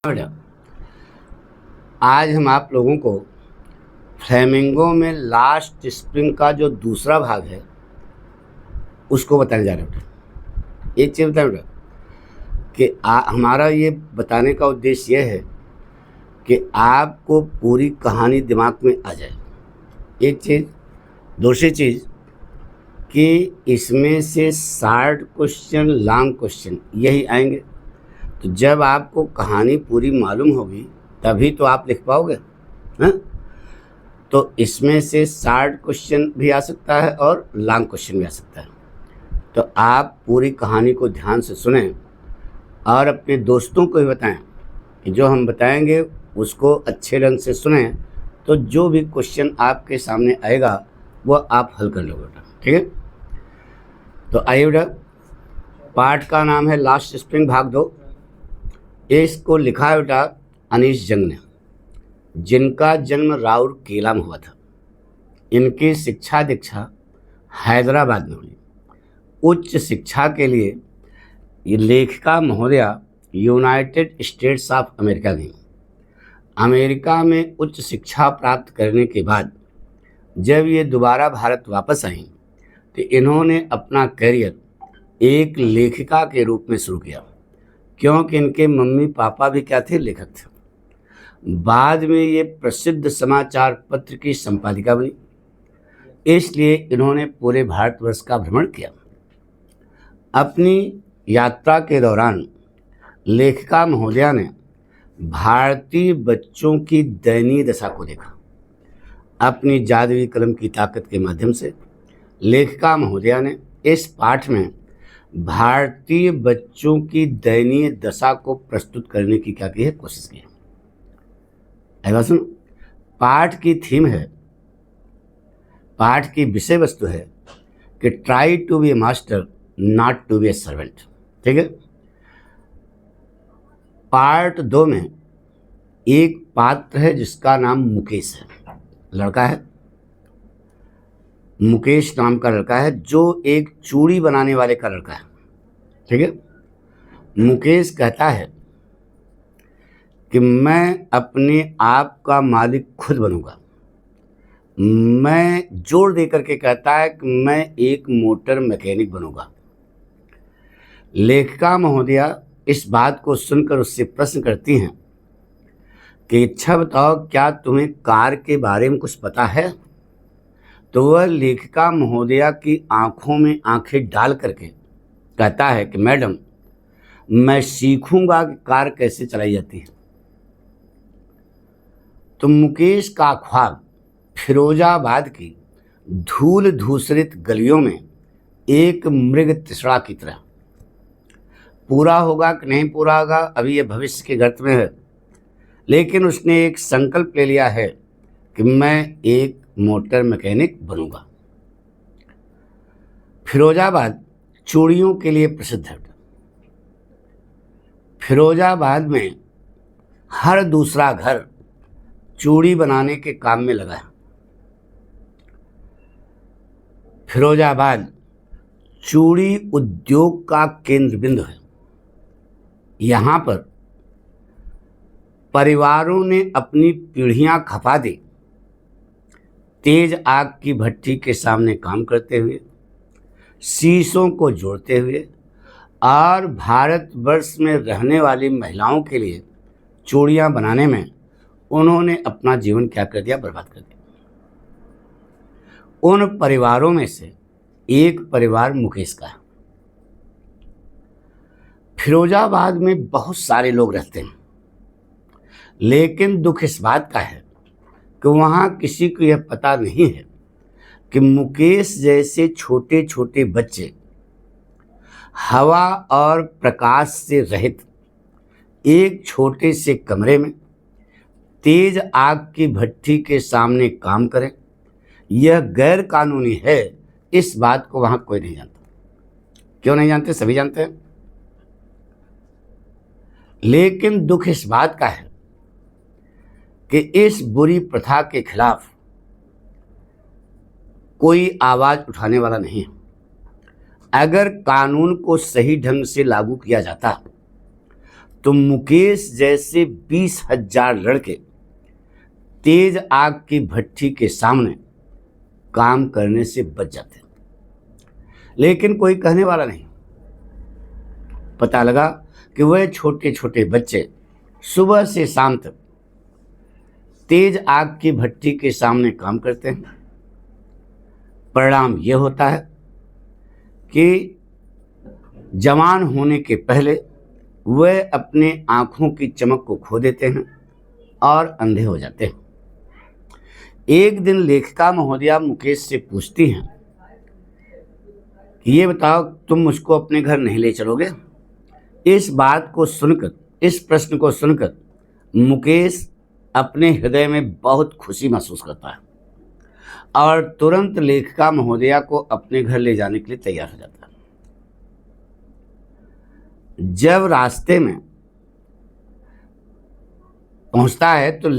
बेटा, आज हम आप लोगों को फ्लेमिंगो में लास्ट स्प्रिंग का जो दूसरा भाग है उसको बताने जा रहे हैं बेटा। एक चीज़ बताएं बेटा कि हमारा ये बताने का उद्देश्य ये है कि आपको पूरी कहानी दिमाग में आ जाए। एक चीज़। दूसरी चीज़ कि इसमें से 60 क्वेश्चन लॉन्ग क्वेश्चन यही आएंगे। तो जब आपको कहानी पूरी मालूम होगी तभी तो आप लिख पाओगे। हैं? तो इसमें से 60 क्वेश्चन भी आ सकता है और लॉन्ग क्वेश्चन भी आ सकता है। तो आप पूरी कहानी को ध्यान से सुनें और अपने दोस्तों को भी बताएं कि जो हम बताएंगे उसको अच्छे ढंग से सुनें, तो जो भी क्वेश्चन आपके सामने आएगा वो आप हल कर लोगे बेटा। ठीक है? तो आइए बेटा, पाठ का नाम है लास्ट स्प्रिंग भाग 2। इसको लिखा है बेटा अनीश जंग ने, जिनका जन्म राउरकेला में हुआ था। इनकी शिक्षा दीक्षा हैदराबाद में हुई। उच्च शिक्षा के लिए ये लेखिका महोदया यूनाइटेड स्टेट्स ऑफ अमेरिका गई। अमेरिका में उच्च शिक्षा प्राप्त करने के बाद जब ये दोबारा भारत वापस आई तो इन्होंने अपना करियर एक लेखिका के रूप में शुरू किया, क्योंकि इनके मम्मी पापा भी क्या थे, लेखक थे। बाद में ये प्रसिद्ध समाचार पत्र की संपादिका बनी, इसलिए इन्होंने पूरे भारतवर्ष का भ्रमण किया। अपनी यात्रा के दौरान लेखिका महोदया ने भारतीय बच्चों की दयनीय दशा को देखा। अपनी जादुई कलम की ताकत के माध्यम से लेखिका महोदया ने इस पाठ में भारतीय बच्चों की दयनीय दशा को प्रस्तुत करने की क्या की है, कोशिश की है। ऐसा सुनो, पाठ की थीम है, पाठ की विषय वस्तु है कि try to be a master not to be a servant. ठीक है? पार्ट 2 में एक पात्र है जिसका नाम मुकेश है, लड़का है, मुकेश नाम का लड़का है, जो एक चूड़ी बनाने वाले का लड़का है। ठीक है? मुकेश कहता है कि मैं अपने आप का मालिक खुद बनूंगा। मैं जोर देकर के कहता है कि मैं एक मोटर मैकेनिक बनूंगा। लेखिका महोदया इस बात को सुनकर उससे प्रश्न करती हैं कि अच्छा बताओ, क्या तुम्हें कार के बारे में कुछ पता है? तो वह लेखिका महोदया की आंखों में आंखें डाल करके कहता है कि मैडम, मैं सीखूंगा कि कार कैसे चलाई जाती है। तो मुकेश का ख्वाब फिरोजाबाद की धूल धूसरित गलियों में एक मृग तृष्णा की तरह पूरा होगा कि नहीं पूरा होगा, अभी ये भविष्य के गर्त में है। लेकिन उसने एक संकल्प ले लिया है कि मैं एक मोटर मैकेनिक बनूंगा। फिरोजाबाद चूड़ियों के लिए प्रसिद्ध है। फिरोजाबाद में हर दूसरा घर चूड़ी बनाने के काम में लगा है। फिरोजाबाद चूड़ी उद्योग का केंद्र बिंदु है। यहाँ पर परिवारों ने अपनी पीढ़ियाँ खपा दी, तेज आग की भट्टी के सामने काम करते हुए, शीशों को जोड़ते हुए, और भारतवर्ष में रहने वाली महिलाओं के लिए चूड़ियाँ बनाने में उन्होंने अपना जीवन क्या कर दिया, बर्बाद कर दिया। उन परिवारों में से एक परिवार मुकेश का है। फिरोजाबाद में बहुत सारे लोग रहते हैं, लेकिन दुख इस बात का है कि वहाँ किसी को यह पता नहीं है कि मुकेश जैसे छोटे छोटे बच्चे हवा और प्रकाश से रहित एक छोटे से कमरे में तेज आग की भट्टी के सामने काम करें, यह गैर कानूनी है। इस बात को वहाँ कोई नहीं जानता। क्यों नहीं जानते? सभी जानते हैं। लेकिन दुख इस बात का है कि इस बुरी प्रथा के खिलाफ कोई आवाज़ उठाने वाला नहीं है। अगर कानून को सही ढंग से लागू किया जाता तो मुकेश जैसे 20,000 लड़के तेज आग की भट्ठी के सामने काम करने से बच जाते, लेकिन कोई कहने वाला नहीं। पता लगा कि वह छोटे छोटे बच्चे सुबह से शाम तक तेज आग की भट्ठी के सामने काम करते हैं। परिणाम यह होता है कि जवान होने के पहले वह अपने आँखों की चमक को खो देते हैं और अंधे हो जाते हैं। एक दिन लेखिका महोदया मुकेश से पूछती हैं कि ये बताओ, तुम मुझको अपने घर नहीं ले चलोगे? इस बात को सुनकर, इस प्रश्न को सुनकर मुकेश अपने हृदय में बहुत खुशी महसूस करता है और तुरंत लेखिका महोदया को अपने घर ले जाने के लिए तैयार हो जाता है। जब रास्ते में पहुंचता है तो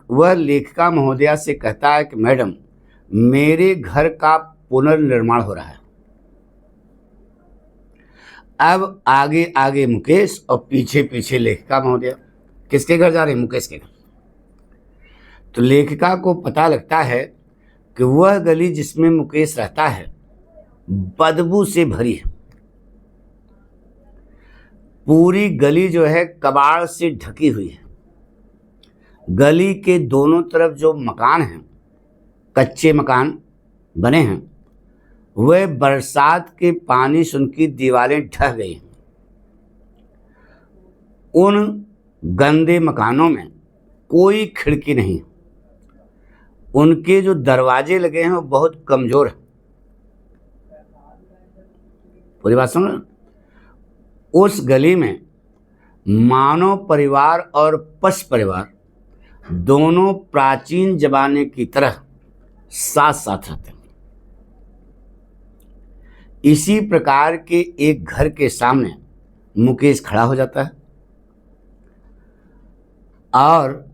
वह लेखिका महोदया से कहता है कि मैडम, मेरे घर का पुनर्निर्माण हो रहा है। अब आगे आगे मुकेश और पीछे पीछे लेखिका महोदया। किसके घर जा रहे हैं? मुकेश के घर। तो लेखिका को पता लगता है कि वह गली जिसमें मुकेश रहता है बदबू से भरी है। पूरी गली जो है कबाड़ से ढकी हुई है। गली के दोनों तरफ जो मकान हैं, कच्चे मकान बने हैं, वह बरसात के पानी से उनकी दीवारें ढह गई हैं। उन गंदे मकानों में कोई खिड़की नहीं है। उनके जो दरवाजे लगे हैं वो बहुत कमज़ोर हैं। पूरी बात सुन। उस गली में मानव परिवार और पशु परिवार दोनों प्राचीन जमाने की तरह साथ साथ रहते हैं। इसी प्रकार के एक घर के सामने मुकेश खड़ा हो जाता है और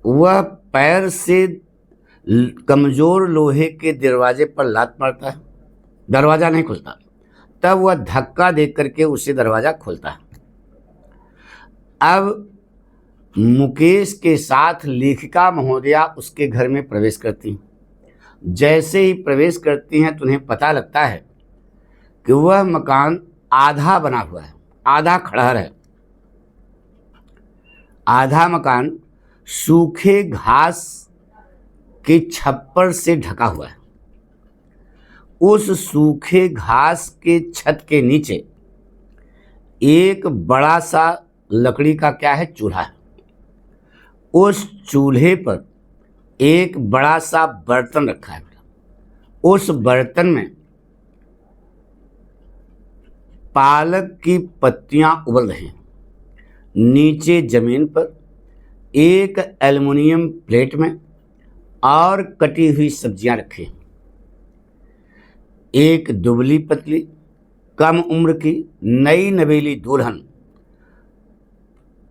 वह पैर से कमज़ोर लोहे के दरवाजे पर लात मारता है। दरवाज़ा नहीं खुलता। तब वह धक्का दे करके उसे दरवाज़ा खोलता है। अब मुकेश के साथ लेखिका महोदया उसके घर में प्रवेश करती हैं। जैसे ही प्रवेश करती हैं तो उन्हें पता लगता है कि वह मकान आधा बना हुआ है, आधा खड़हर है। आधा मकान सूखे घास के छप्पर से ढका हुआ है। उस सूखे घास के छत के नीचे एक बड़ा सा लकड़ी का क्या है, चूल्हा है। उस चूल्हे पर एक बड़ा सा बर्तन रखा है। उस बर्तन में पालक की पत्तियां उबल रही हैं। नीचे जमीन पर एक एल्युमिनियम प्लेट में और कटी हुई सब्जियां रखी हैं। एक दुबली पतली कम उम्र की नई नवेली दुल्हन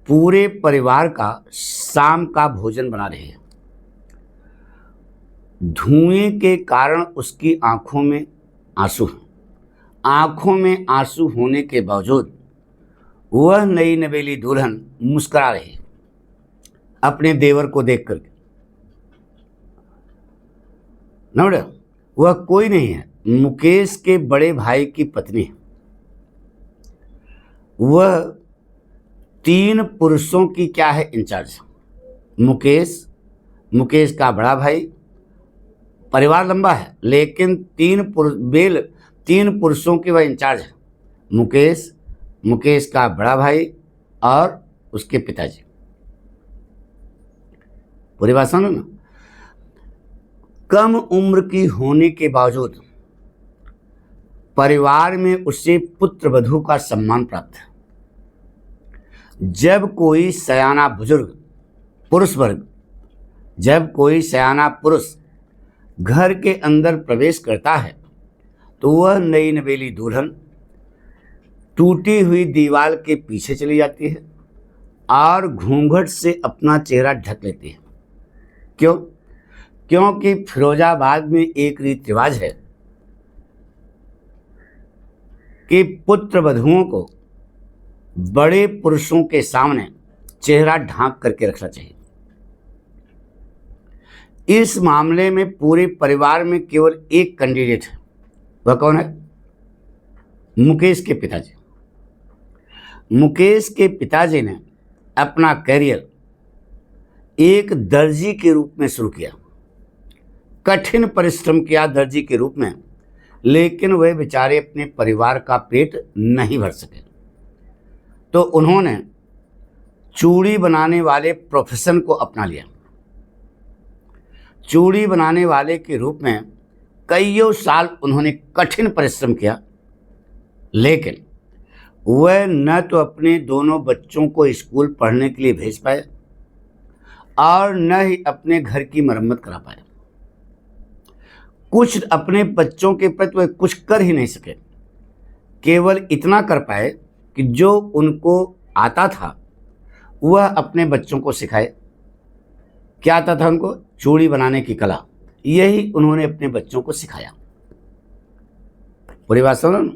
पूरे परिवार का शाम का भोजन बना रही है। धुएं के कारण उसकी आंखों में आंसू हैं। आंखों में आंसू होने के बावजूद वह नई नवेली दुल्हन मुस्कुरा रही है अपने देवर को देख करके। नोड़ा, वह कोई नहीं है, मुकेश के बड़े भाई की पत्नी है। वह 3 पुरुषों की क्या है, इंचार्ज। मुकेश का बड़ा भाई, परिवार लंबा है लेकिन 3 पुरुषों की वह इंचार्ज है। मुकेश का बड़ा भाई और उसके पिताजी। पूरी बात सुनो ना। कम उम्र की होने के बावजूद परिवार में उसे पुत्र वधू का सम्मान प्राप्त है। जब कोई सयाना पुरुष घर के अंदर प्रवेश करता है तो वह नई नवेली दुल्हन टूटी हुई दीवार के पीछे चली जाती है और घूंघट से अपना चेहरा ढक लेती है। क्यों? क्योंकि फिरोजाबाद में एक रीति रिवाज है कि पुत्र वधुओं को बड़े पुरुषों के सामने चेहरा ढांक करके रखना चाहिए। इस मामले में पूरे परिवार में केवल एक कैंडिडेट है। वह कौन है? मुकेश के पिताजी। मुकेश के पिताजी ने अपना करियर एक दर्जी के रूप में शुरू किया, कठिन परिश्रम किया दर्जी के रूप में, लेकिन वे बेचारे अपने परिवार का पेट नहीं भर सके। तो उन्होंने चूड़ी बनाने वाले प्रोफेशन को अपना लिया। चूड़ी बनाने वाले के रूप में कईयों साल उन्होंने कठिन परिश्रम किया, लेकिन वह न तो अपने दोनों बच्चों को स्कूल पढ़ने के लिए भेज पाए और न ही अपने घर की मरम्मत करा पाए। कुछ अपने बच्चों के प्रति वह कुछ कर ही नहीं सके। केवल इतना कर पाए कि जो उनको आता था वह अपने बच्चों को सिखाए। क्या आता था उनको? चूड़ी बनाने की कला। यही उन्होंने अपने बच्चों को सिखाया। पूरी बात सुनो।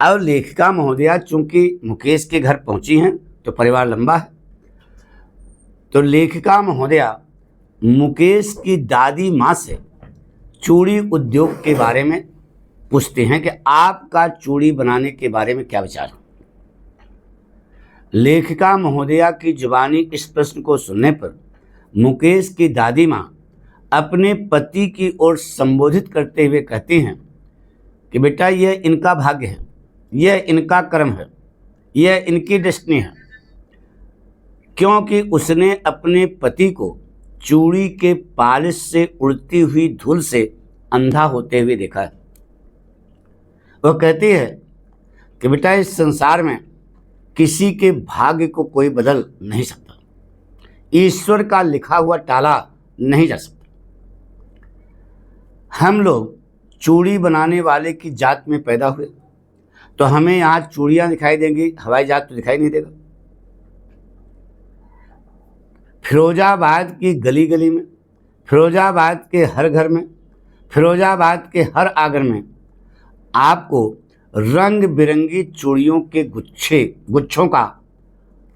अब लेखिका महोदया चूंकि मुकेश के घर पहुंची हैं तो परिवार लंबा है, तो लेखिका महोदया मुकेश की दादी माँ से चूड़ी उद्योग के बारे में पूछते हैं कि आपका चूड़ी बनाने के बारे में क्या विचार है। लेखिका महोदया की जुबानी इस प्रश्न को सुनने पर मुकेश की दादी माँ अपने पति की ओर संबोधित करते हुए कहती हैं कि बेटा यह इनका भाग्य है, यह इनका कर्म है, यह इनकी डेस्टिनी है, क्योंकि उसने अपने पति को चूड़ी के पालिश से उड़ती हुई धूल से अंधा होते हुए देखा है। वह कहती है कि बेटा इस संसार में किसी के भाग्य को कोई बदल नहीं सकता, ईश्वर का लिखा हुआ टाला नहीं जा सकता। हम लोग चूड़ी बनाने वाले की जात में पैदा हुए तो हमें यहाँ चूड़ियाँ दिखाई देंगी, हवाई जहाज तो दिखाई नहीं देगा। फिरोजाबाद की गली गली में, फिरोजाबाद के हर घर में, फिरोजाबाद के हर आंगन में आपको रंग बिरंगी चूड़ियों के गुच्छों का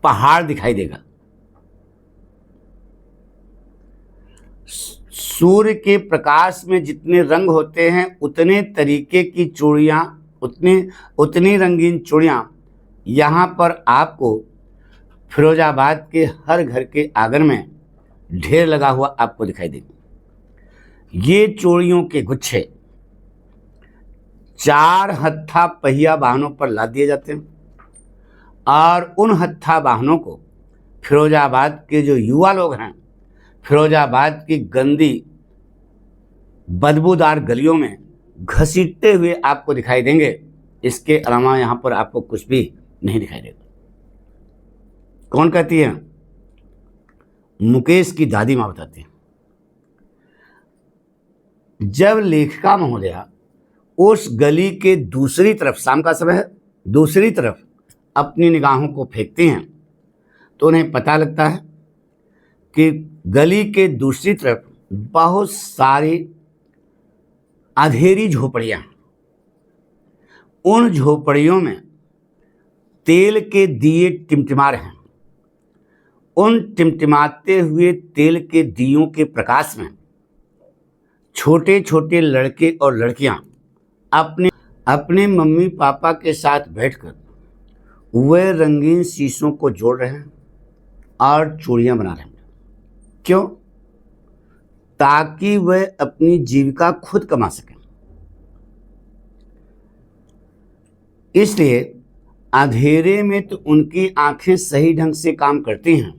पहाड़ दिखाई देगा। सूर्य के प्रकाश में जितने रंग होते हैं उतने तरीके की चूड़ियाँ, उतनी रंगीन चूड़ियाँ यहाँ पर आपको फिरोजाबाद के हर घर के आंगन में ढेर लगा हुआ आपको दिखाई देगी। ये चूड़ियों के गुच्छे 4 हत्था पहिया वाहनों पर लाद दिए जाते हैं और उन हत्था वाहनों को फिरोजाबाद के जो युवा लोग हैं फिरोजाबाद की गंदी बदबूदार गलियों में घसीटते हुए आपको दिखाई देंगे। इसके अलावा यहाँ पर आपको कुछ भी नहीं दिखाई देगा। कौन कहती है? मुकेश की दादी माँ बताती है। जब लेखिका महोदया उस गली के दूसरी तरफ, शाम का समय है, दूसरी तरफ अपनी निगाहों को फेंकती हैं तो उन्हें पता लगता है कि गली के दूसरी तरफ बहुत सारी अंधेरी झोपड़ियाँ, उन झोपड़ियों में तेल के दिए टिमटिमा रहे हैं। उन टिमटिमाते हुए तेल के दियों के प्रकाश में छोटे छोटे लड़के और लड़कियां अपने मम्मी पापा के साथ बैठकर वह रंगीन शीशों को जोड़ रहे हैं और चूड़ियां बना रहे हैं। क्यों? ताकि वह अपनी जीविका खुद कमा सकें। इसलिए अंधेरे में तो उनकी आंखें सही ढंग से काम करती हैं,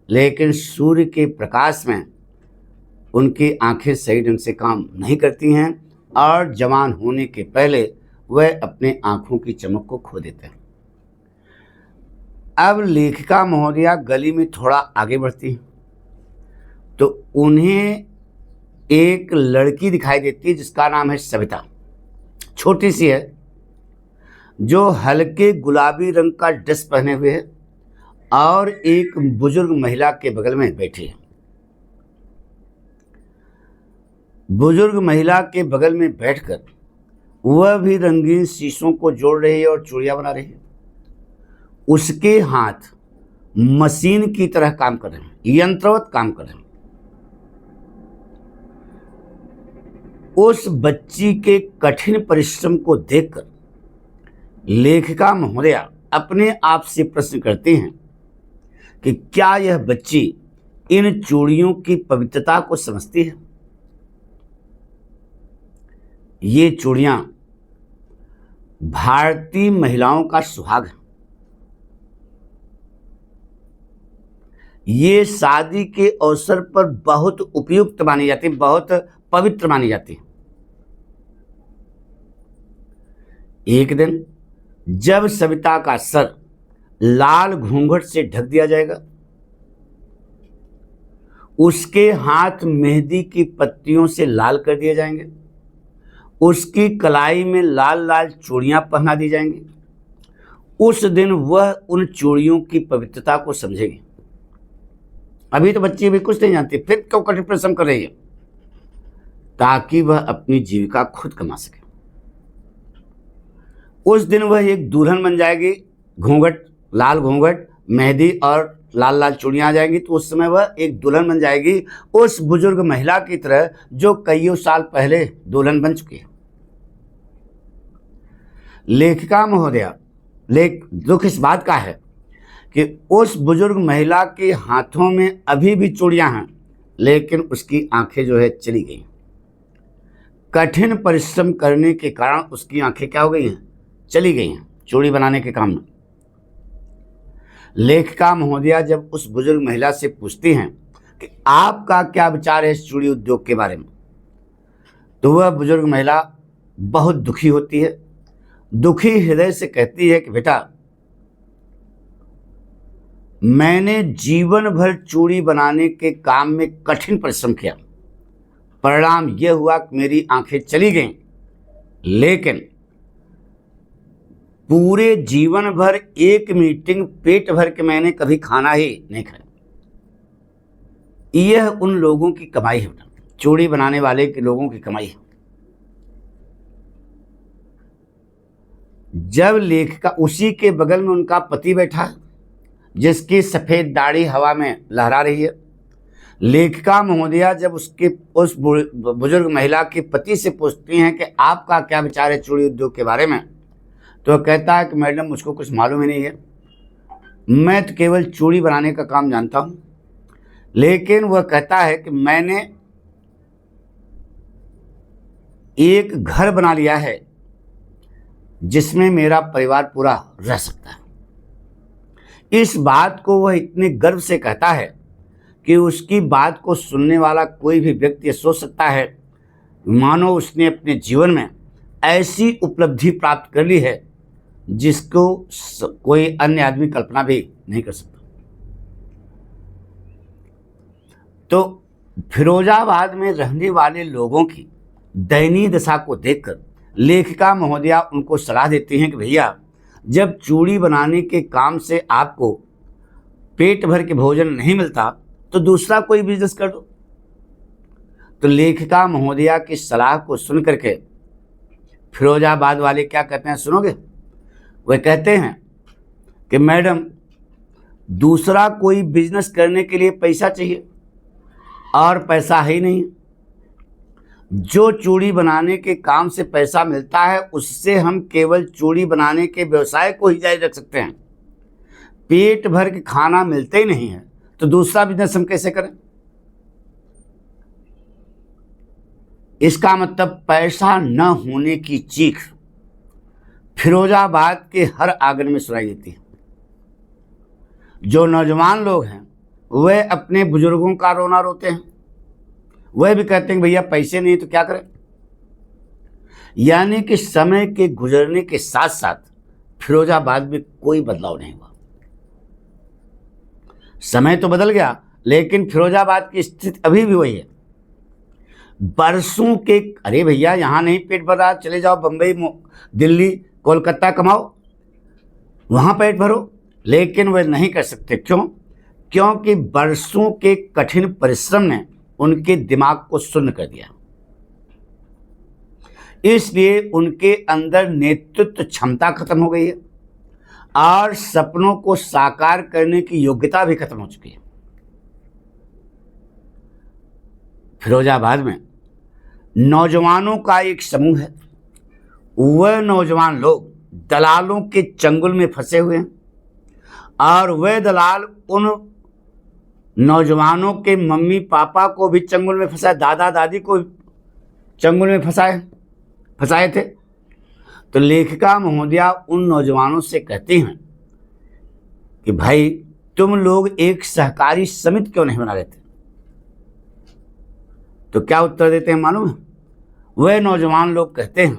लेकिन सूर्य के प्रकाश में उनकी आंखें सही ढंग से काम नहीं करती हैं और जवान होने के पहले वह अपने आंखों की चमक को खो देते हैं। अब लेखिका महोदया गली में थोड़ा आगे बढ़ती हैं तो उन्हें एक लड़की दिखाई देती है जिसका नाम है सविता। छोटी सी है, जो हल्के गुलाबी रंग का ड्रेस पहने हुए है और एक बुजुर्ग महिला के बगल में बैठी है। बुजुर्ग महिला के बगल में बैठकर वह भी रंगीन शीशों को जोड़ रही है और चूड़ियां बना रही है। उसके हाथ मशीन की तरह काम कर रहे हैं, यंत्रवत काम कर रहे हैं। उस बच्ची के कठिन परिश्रम को देखकर लेखिका महोदया अपने आप से प्रश्न करती हैं कि क्या यह बच्ची इन चूड़ियों की पवित्रता को समझती है? ये चूड़ियां भारतीय महिलाओं का सुहाग है। ये शादी के अवसर पर बहुत उपयुक्त मानी जाती है, बहुत पवित्र मानी जाती है। एक दिन जब सविता का सर लाल घूंघट से ढक दिया जाएगा, उसके हाथ मेहंदी की पत्तियों से लाल कर दिए जाएंगे, उसकी कलाई में लाल लाल चूड़ियां पहना दी जाएंगी, उस दिन वह उन चूड़ियों की पवित्रता को समझेगी। अभी तो बच्ची भी कुछ नहीं जानती, फिर क्यों कठिन परिश्रम कर रही है? ताकि वह अपनी जीविका खुद कमा सके। उस दिन वह एक दुल्हन बन जाएगी। घूंघट, लाल घूंघट, मेहंदी और लाल लाल चूड़ियां आ जाएंगी, तो उस समय वह एक दुल्हन बन जाएगी, उस बुजुर्ग महिला की तरह जो कईयों साल पहले दुल्हन बन चुकी है। लेखिका महोदया, दुख इस बात का है कि उस बुजुर्ग महिला के हाथों में अभी भी चूड़ियां हैं, लेकिन उसकी आंखें जो है चली गई। कठिन परिश्रम करने के कारण उसकी आंखें क्या हो गई हैं? चली गई हैं चूड़ी बनाने के काम में। लेखिका महोदया जब उस बुजुर्ग महिला से पूछती हैं कि आपका क्या विचार है इस चूड़ी उद्योग के बारे में, तो वह बुजुर्ग महिला बहुत दुखी होती है। दुखी हृदय से कहती है कि बेटा, मैंने जीवन भर चूड़ी बनाने के काम में कठिन परिश्रम किया, परिणाम यह हुआ कि मेरी आंखें चली गईं, लेकिन पूरे जीवन भर एक मीटिंग पेट भर के मैंने कभी खाना ही नहीं खाया। यह उन लोगों की कमाई है बेटा, चूड़ी बनाने वाले के लोगों की कमाई है। जब लेखिका, उसी के बगल में उनका पति बैठा है जिसकी सफेद दाढ़ी हवा में लहरा रही है। लेखिका महोदया जब उस बुजुर्ग महिला के पति से पूछती हैं कि आपका क्या विचार है चूड़ी उद्योग के बारे में, तो कहता है कि मैडम, मुझको कुछ मालूम ही नहीं है, मैं तो केवल चूड़ी बनाने का काम जानता हूँ। लेकिन वह कहता है कि मैंने एक घर बना लिया है जिसमें मेरा परिवार पूरा रह सकता है। इस बात को वह इतने गर्व से कहता है कि उसकी बात को सुनने वाला कोई भी व्यक्ति सोच सकता है मानो उसने अपने जीवन में ऐसी उपलब्धि प्राप्त कर ली है जिसको कोई अन्य आदमी कल्पना भी नहीं कर सकता। तो फिरोजाबाद में रहने वाले लोगों की दयनीय दशा को देखकर लेखिका महोदया उनको सलाह देती हैं कि भैया, जब चूड़ी बनाने के काम से आपको पेट भर के भोजन नहीं मिलता तो दूसरा कोई बिजनेस कर दो। तो लेखिका महोदया की सलाह को सुन करके फिरोजाबाद वाले क्या कहते हैं, सुनोगे? वे कहते हैं कि मैडम, दूसरा कोई बिजनेस करने के लिए पैसा चाहिए और पैसा है ही नहीं। जो चूड़ी बनाने के काम से पैसा मिलता है उससे हम केवल चूड़ी बनाने के व्यवसाय को ही जारी रख सकते हैं। पेट भर के खाना मिलते ही नहीं है तो दूसरा बिजनेस हम कैसे करें? इसका मतलब पैसा न होने की चीख फिरोजाबाद के हर आंगन में सुनाई देती है। जो नौजवान लोग हैं वे अपने बुजुर्गों का रोना रोते हैं, वह भी कहते हैं भैया पैसे नहीं तो क्या करें। यानी कि समय के गुजरने के साथ साथ फिरोजाबाद में कोई बदलाव नहीं हुआ। समय तो बदल गया लेकिन फिरोजाबाद की स्थिति अभी भी वही है। बरसों के, अरे भैया यहाँ नहीं पेट भर रहा, चले जाओ बम्बई, दिल्ली, कोलकाता कमाओ, वहाँ पेट भरो। लेकिन वे नहीं कर सकते। क्यों? क्योंकि बरसों के कठिन परिश्रम ने उनके दिमाग को शून्य कर दिया। इसलिए उनके अंदर नेतृत्व क्षमता खत्म हो गई है। और सपनों को साकार करने की योग्यता भी खत्म हो चुकी है। फिरोजाबाद में नौजवानों का एक समूह है। वह नौजवान लोग दलालों के चंगुल में फंसे हुए हैं और वह दलाल उन नौजवानों के मम्मी पापा को भी चंगुल में फंसाए, दादा दादी को चंगुल में फंसाए थे। तो लेखिका महोदया उन नौजवानों से कहती हैं कि भाई तुम लोग एक सहकारी समिति क्यों नहीं बना लेते? तो क्या उत्तर देते हैं मालूम है? वह नौजवान लोग कहते हैं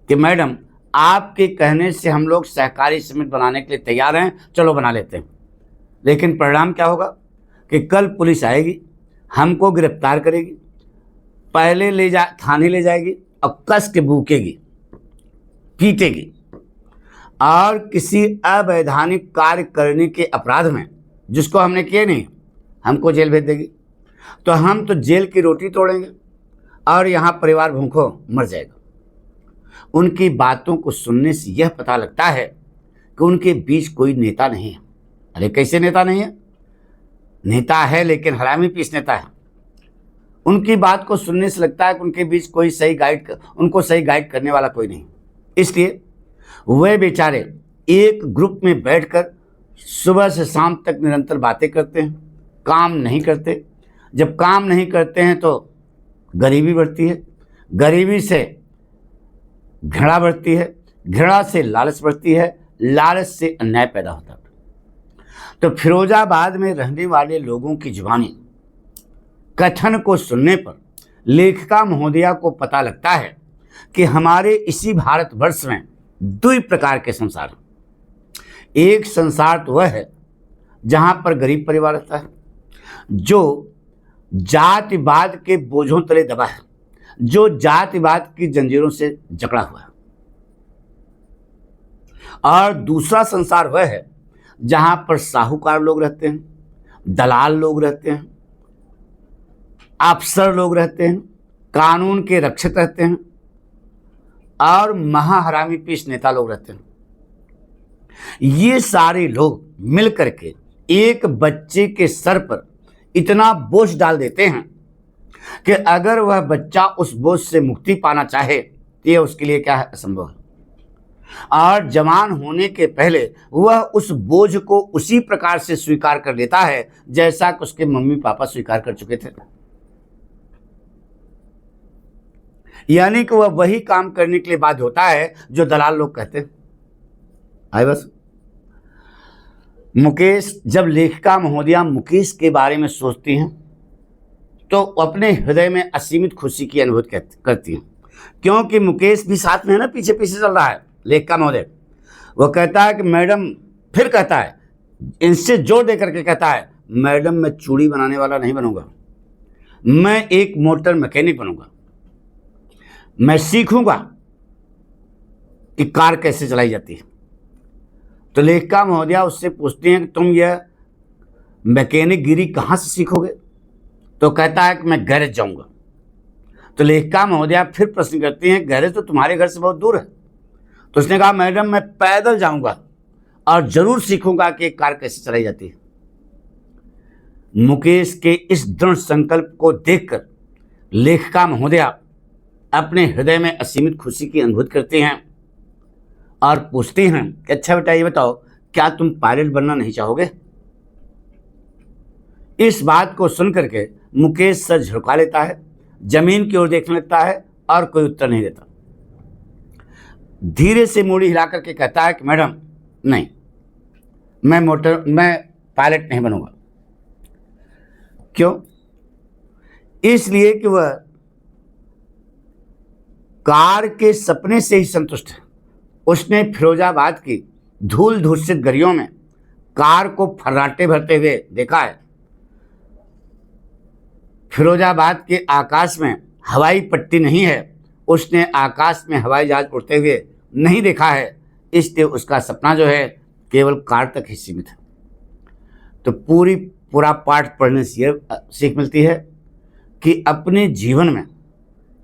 कि मैडम आपके कहने से हम लोग सहकारी समिति बनाने के लिए तैयार हैं, चलो बना लेते हैं। लेकिन परिणाम क्या होगा कि कल पुलिस आएगी, हमको गिरफ्तार करेगी, पहले थाने ले जाएगी और कस के भूकेगी, पीटेगी और किसी अवैधानिक कार्य करने के अपराध में, जिसको हमने किए नहीं, हमको जेल भेज देगी। तो हम तो जेल की रोटी तोड़ेंगे और यहाँ परिवार भूखों मर जाएगा। उनकी बातों को सुनने से यह पता लगता है कि उनके बीच कोई नेता नहीं है। अरे कैसे नेता नहीं है? नेता है लेकिन हरामी पीस नेता है। उनकी बात को सुनने से लगता है कि उनके बीच कोई उनको सही गाइड करने वाला कोई नहीं। इसलिए वे बेचारे एक ग्रुप में बैठकर सुबह से शाम तक निरंतर बातें करते हैं, काम नहीं करते। जब काम नहीं करते हैं तो गरीबी बढ़ती है, गरीबी से घृणा बढ़ती है, घृणा से लालच बढ़ती है, लालच से अन्याय पैदा होता है। तो फिरोजाबाद में रहने वाले लोगों की जुबानी कथन को सुनने पर लेखिका महोदया को पता लगता है कि हमारे इसी भारतवर्ष में दो प्रकार के संसार हैं। एक संसार तो वह है जहां पर गरीब परिवार रहता है, जो जातिवाद के बोझों तले दबा है, जो जातिवाद की जंजीरों से जकड़ा हुआ है। और दूसरा संसार वह है जहां पर साहूकार लोग रहते हैं, दलाल लोग रहते हैं, अफसर लोग रहते हैं, कानून के रक्षक रहते हैं और महाहरामी पीस नेता लोग रहते हैं। ये सारे लोग मिलकर के एक बच्चे के सर पर इतना बोझ डाल देते हैं कि अगर वह बच्चा उस बोझ से मुक्ति पाना चाहे तो यह उसके लिए क्या है? असंभव है। और जवान होने के पहले वह उस बोझ को उसी प्रकार से स्वीकार कर लेता है जैसा कि उसके मम्मी पापा स्वीकार कर चुके थे। यानी कि वह वही काम करने के लिए बाध्य होता है जो दलाल लोग कहते हैं। आए बस मुकेश, जब लेखिका महोदया मुकेश के बारे में सोचती हैं तो अपने हृदय में असीमित खुशी की अनुभूति करती हैं, क्योंकि मुकेश भी साथ में है ना, पीछे पीछे चल रहा है लेखिका महोदय। वह कहता है कि मैडम, फिर कहता है, इनसे जोर दे करके कहता है, मैडम मैं चूड़ी बनाने वाला नहीं बनूंगा, मैं एक मोटर मैकेनिक बनूंगा, मैं सीखूंगा कि कार कैसे चलाई जाती है। तो लेखिका महोदया उससे पूछती हैं कि तुम यह मैकेनिक गिरी कहाँ से सीखोगे? तो कहता है कि मैं गैरेज जाऊंगा। तो लेखिका महोदया फिर प्रश्न करती हैं, गैरेज तो तुम्हारे घर से बहुत दूर है। तो उसने कहा, मैडम मैं पैदल जाऊंगा और जरूर सीखूंगा कि एक कार कैसे चलाई जाती है। मुकेश के इस दृढ़ संकल्प को देखकर लेखिका महोदया अपने हृदय में असीमित खुशी की अनुभूति करती हैं और पूछती हैं कि अच्छा बेटा ये बताओ, क्या तुम पायलट बनना नहीं चाहोगे? इस बात को सुनकर के मुकेश सर झुका लेता है, जमीन की ओर देखने लगता है और कोई उत्तर नहीं देता। धीरे से मूड़ी हिला करके कहता है कि मैडम नहीं, मैं पायलट नहीं बनूंगा। क्यों? इसलिए कि वह कार के सपने से ही संतुष्ट है। उसने फिरोजाबाद की धूल धूसित गलियों में कार को फर्राटे भरते हुए देखा है। फिरोजाबाद के आकाश में हवाई पट्टी नहीं है, उसने आकाश में हवाई जहाज उड़ते हुए नहीं देखा है, इसलिए उसका सपना जो है केवल कार तक ही सीमित है। तो पूरा पाठ पढ़ने से यह सीख मिलती है कि अपने जीवन में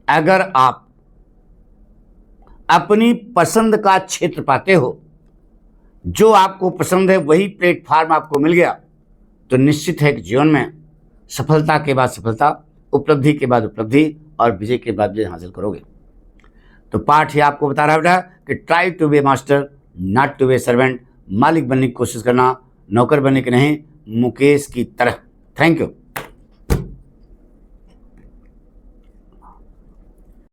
अगर आप अपनी पसंद का क्षेत्र पाते हो जो आपको पसंद है वही प्लेटफार्म आपको मिल गया तो निश्चित है कि जीवन में सफलता के बाद सफलता, उपलब्धि के बाद उपलब्धि और विजय के बाद विजय हासिल करोगे। तो पाठ ही आपको बता रहा है बेटा कि try to be master not to be servant. मालिक बनने की कोशिश करना, नौकर बनने की नहीं, मुकेश की तरह। Thank you.